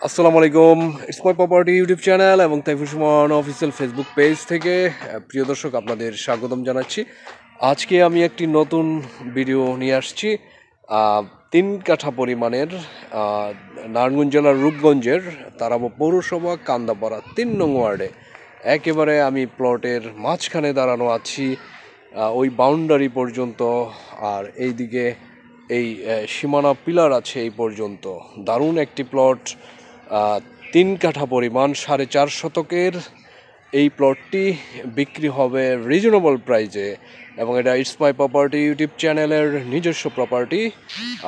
আসসালামু আলাইকুম। It's my property YouTube channel এবং Taifur Suman official Facebook page থেকে প্রিয় দর্শক আপনাদের স্বাগতম জানাচ্ছি। আজকে আমি একটি নতুন ভিডিও নিয়ে আসছি। 3 কাঠা পরিমাণের নারায়ণগঞ্জ জেলার রূপগঞ্জের তারাব পৌরসভা কান্দাপাড়া 3 নং ওয়ার্ডে একেবারে আমি প্লটের মাঝখানে দাঁড়ানো আছি, ওই বাউন্ডারি পর্যন্ত। আর এইদিকে এই সীমানা পিলার আছে এই পর্যন্ত। দারুণ একটি প্লট, 3 কাঠা পরিমাণ 4.5 শতকের এই প্লটটি বিক্রি হবে রিজনেবল প্রাইজে এবং এটা ইটস মাই প্রপার্টি ইউটিউব চ্যানেলের নিজস্ব প্রপার্টি।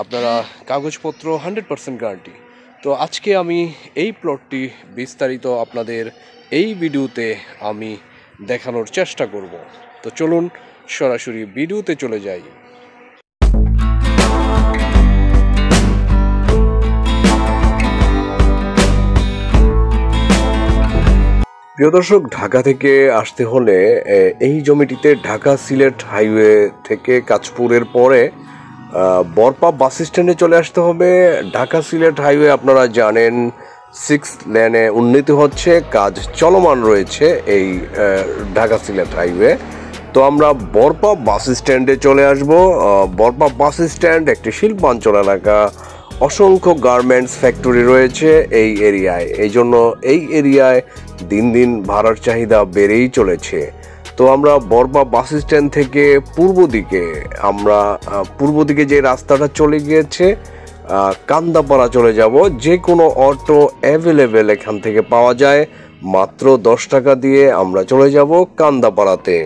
আপনারা কাগজপত্র 100% গ্যারান্টি। তো আজকে আমি এই প্লটটি বিস্তারিত আপনাদের এই ভিডিওতে আমি দেখানোর চেষ্টা করব। তো চলুন সরাসরি ভিডিওতে চলে যাই। প্রিয় দর্শক, ঢাকা থেকে আসতে হলে এই জমিটিতে ঢাকা সিলেট হাইওয়ে থেকে কাঁচপুরের পরে বরপা বাস স্ট্যান্ডে চলে আসতে হবে। ঢাকা সিলেট হাইওয়ে আপনারা জানেন 6 লেনে উন্নীত হচ্ছে, কাজ চলমান রয়েছে এই ঢাকা সিলেট হাইওয়ে। তো আমরা বরপা বাস স্ট্যান্ডে চলে আসব। বরপা বাস স্ট্যান্ড একটি শিল্পাঞ্চল এলাকা, অসংখ্য গার্মেন্টস ফ্যাক্টরি রয়েছে এই এরিয়ায়। এই জন্য এই এরিয়ায় দিন দিন ভাড়ার চাহিদা বেড়েই চলেছে। তো আমরা বরপা বাস স্ট্যান্ড থেকে পূর্ব দিকে যে রাস্তাটা চলে গিয়েছে কান্দাপাড়া চলে যাব। যে কোনো অটো অ্যাভেলেবেল এখান থেকে পাওয়া যায়, মাত্র 10 টাকা দিয়ে আমরা চলে যাব কান্দাপাড়াতে।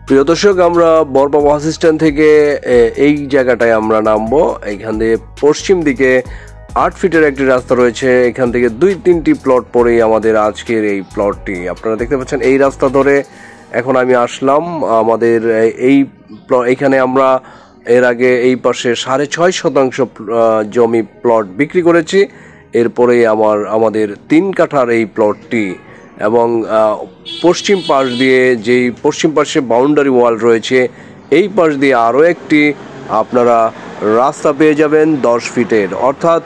প্রিয় দর্শক, আমরা বরপা বাস স্ট্যান্ড থেকে এই জায়গাটায় আমরা নামবো। এখান থেকে পশ্চিম দিকে 8 ফিটের একটি রাস্তা রয়েছে। এখান থেকে 2-3টি প্লট পরেই আমাদের আজকের এই প্লটটি আপনারা দেখতে পাচ্ছেন। এই রাস্তা ধরে এখন আমি আসলাম আমাদের এইখানে আমরা এর আগে এই পাশে 6.5 শতাংশ জমি প্লট বিক্রি করেছি। এরপরে আমাদের 3 কাঠার এই প্লটটি এবং পশ্চিম পাশ দিয়ে যেই পশ্চিম পাশে বাউন্ডারি ওয়াল রয়েছে, এই পাশ দিয়ে আরও একটি আপনারা রাস্তা পেয়ে যাবেন 10 ফিটের। অর্থাৎ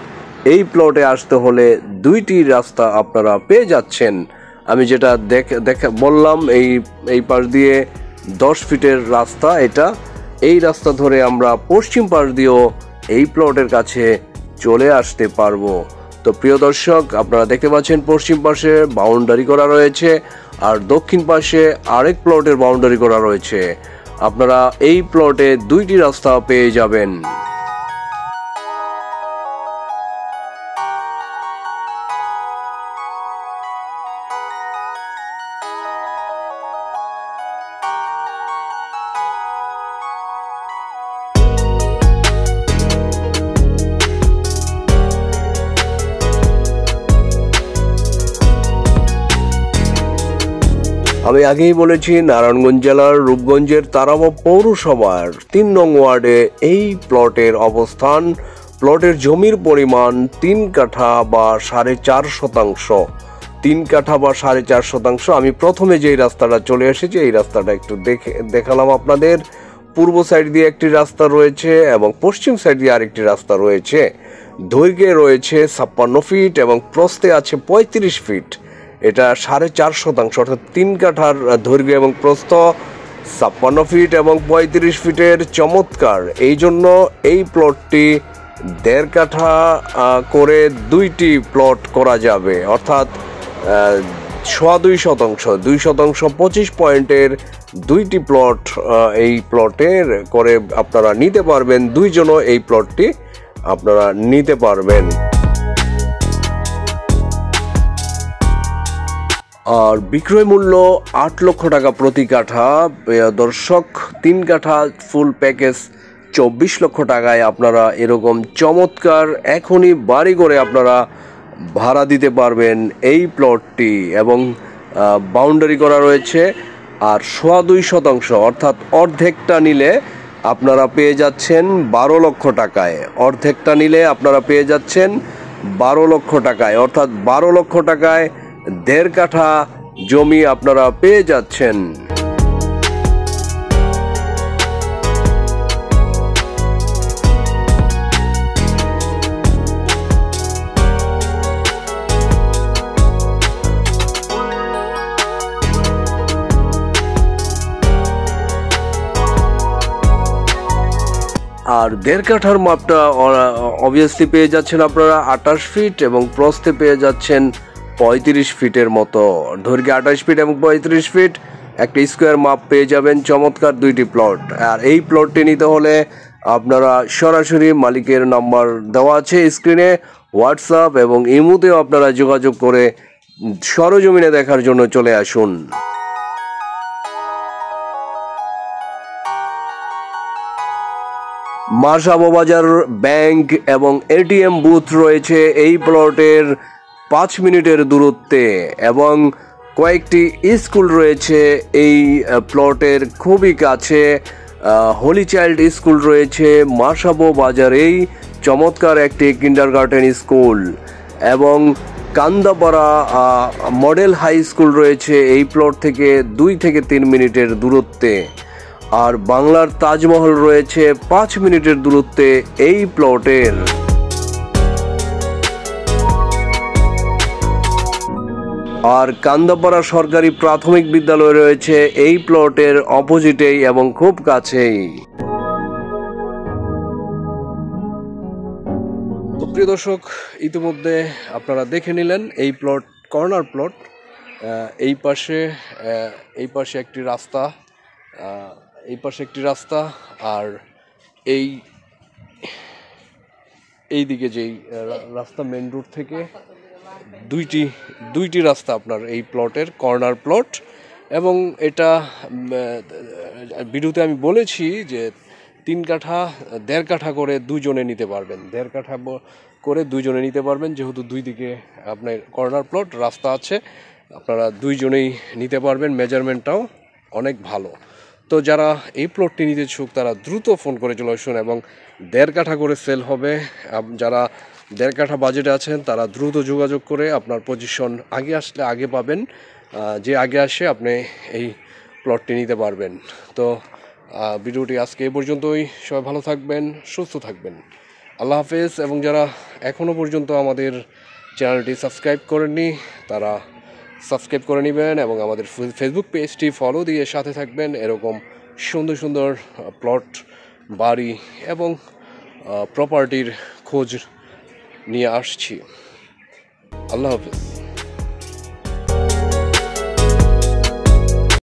এই প্লটে আসতে হলে 2টি রাস্তা আপনারা পেয়ে যাচ্ছেন। আমি যেটা বললাম, এই পাশ দিয়ে 10 ফিটের রাস্তা, এই রাস্তা ধরে আমরা পশ্চিম পাশ দিয়েও এই প্লটের কাছে চলে আসতে পারবো। তো প্রিয় দর্শক, আপনারা দেখতে পাচ্ছেন পশ্চিম পাশে বাউন্ডারি করা রয়েছে আর দক্ষিণ পাশে আরেক প্লটের বাউন্ডারি করা রয়েছে। আপনারা এই প্লটে 2টি রাস্তা পেয়ে যাবেন। আমি আগেই বলেছি, নারায়ণগঞ্জ জেলার রূপগঞ্জের তারাব পৌরসভার 3 নং ওয়ার্ডে এই প্লটের অবস্থান। প্লটের জমির পরিমাণ 3 কাঠা বা 4.5 শতাংশ। 3 কাঠা বা 4.5 শতাংশ। আমি প্রথমে যেই রাস্তাটা চলে এসেছি এই রাস্তাটা একটু দেখালাম আপনাদের। পূর্ব সাইড দিয়ে একটি রাস্তা রয়েছে এবং পশ্চিম সাইড দিয়ে আরেকটি রাস্তা রয়েছে। দৈর্ঘ্যে রয়েছে 56 ফিট এবং প্রস্থে আছে 35 ফিট। এটা 4.5 শতাংশ, অর্থাৎ 3 কাঠার দৈর্ঘ্য এবং প্রস্থ 56 ফিট এবং 35 ফিটের। চমৎকার। এই জন্য এই প্লটটি 1.5 কাঠা করে 2টি প্লট করা যাবে, অর্থাৎ 2.25 শতাংশ 2 শতাংশ 25 পয়েন্টের 2টি প্লট এই প্লটের করে আপনারা নিতে পারবেন। 2 জনও এই প্লটটি আপনারা নিতে পারবেন। আর বিক্রয় মূল্য 8 লক্ষ টাকা প্রতি কাঠা। দর্শক, 3 কাঠা ফুল প্যাকেজ 24 লক্ষ টাকায় আপনারা এরকম চমৎকার এখনই বাড়ি করে আপনারা ভাড়া দিতে পারবেন এই প্লটটি। এবং বাউন্ডারি করা রয়েছে আর 2.25% অর্থাৎ অর্ধেকটা নিলে আপনারা পেয়ে যাচ্ছেন 12 লক্ষ টাকায়। অর্ধেকটা নিলে আপনারা পেয়ে যাচ্ছেন 12 লক্ষ টাকায়, অর্থাৎ 12 লক্ষ টাকায় 1.5 কাঠা জমি আপনারা পেয়ে যাচ্ছেন। আর 1.5 কাঠার মাপটা অবভিয়াসলি পেয়ে যাচ্ছেন আপনারা 28 ফিট এবং প্রস্থে পেয়ে যাচ্ছেন 35 ফিটের মতো। দৈর্ঘ্যে 28 ফিট এবং 35 ফিট একটা স্কোয়ার মাপ পেয়ে যাবেন। চমৎকার দুইটি প্লট। আর এই প্লটটি নিতে হলে আপনারা সরাসরি মালিকের নাম্বার দেওয়া আছে স্ক্রিনে, হোয়াটসঅ্যাপ এবং ইমোতেও আপনারা যোগাযোগ করে সরজমিনে দেখার জন্য চলে আসুন। মাসাবো বাজার ব্যাংক এবং এটিএম বুথ রয়েছে এই প্লটের 5 মিনিটের দূরত্বে এবং কয়েকটি স্কুল রয়েছে এই প্লটের খুবই কাছে। হোলি চাইল্ড স্কুল রয়েছে মাসাবো বাজারেই, চমৎকার একটি কিন্ডারগার্টেন স্কুল, এবং কান্দাপাড়া মডেল হাই স্কুল রয়েছে এই প্লট থেকে 2 থেকে 3 মিনিটের দূরত্বে। আর বাংলার তাজমহল রয়েছে 5 মিনিটের দূরত্বে এই প্লটের। আর কান্দাপাড়া সরকারি প্রাথমিক বিদ্যালয় রয়েছে এই প্লটের অপোজিটেই এবং খুব কাছেই। তো প্রিয় দর্শক, ইতিমধ্যে আপনারা দেখে নিলেন এই প্লট, কর্নার প্লট। এই পাশে একটি রাস্তা, আর এই দিকে যেই রাস্তা, মেন রোড থেকে দুইটি রাস্তা আপনার এই প্লটের কর্নার প্লট। এবং এটা ভিডিওতে আমি বলেছি যে 3 কাঠা 1.5 কাঠা করে দুজনে নিতে পারবেন, 1.5 কাঠা করে দুজনে নিতে পারবেন, যেহেতু দুই দিকে আপনার কর্নার প্লট রাস্তা আছে, আপনারা দুইজনেই নিতে পারবেন। মেজারমেন্টটাও অনেক ভালো। তো যারা এই প্লটটি নিতে ইচ্ছুক তারা দ্রুত ফোন করে চলে আসুন, এবং 1.5 কাঠা করে সেল হবে। যারা 1.5 কাঠা বাজেটে আছেন তারা দ্রুত যোগাযোগ করে আপনার পজিশন আগে আসলে আগে পাবেন, যে আগে আসে আপনি এই প্লটটি নিতে পারবেন। তো ভিডিওটি আজকে এই পর্যন্তই। সবাই ভালো থাকবেন, সুস্থ থাকবেন। আল্লাহ হাফেজ। এবং যারা এখনও পর্যন্ত আমাদের চ্যানেলটি সাবস্ক্রাইব করেননি তারা সাবস্ক্রাইব করে নেবেন এবং আমাদের ফেসবুক পেজটি ফলো দিয়ে সাথে থাকবেন। এরকম সুন্দর সুন্দর প্লট, বাড়ি এবং প্রপার্টির খোঁজ নিয়ে আসছি। আল্লাহ হাফেজ।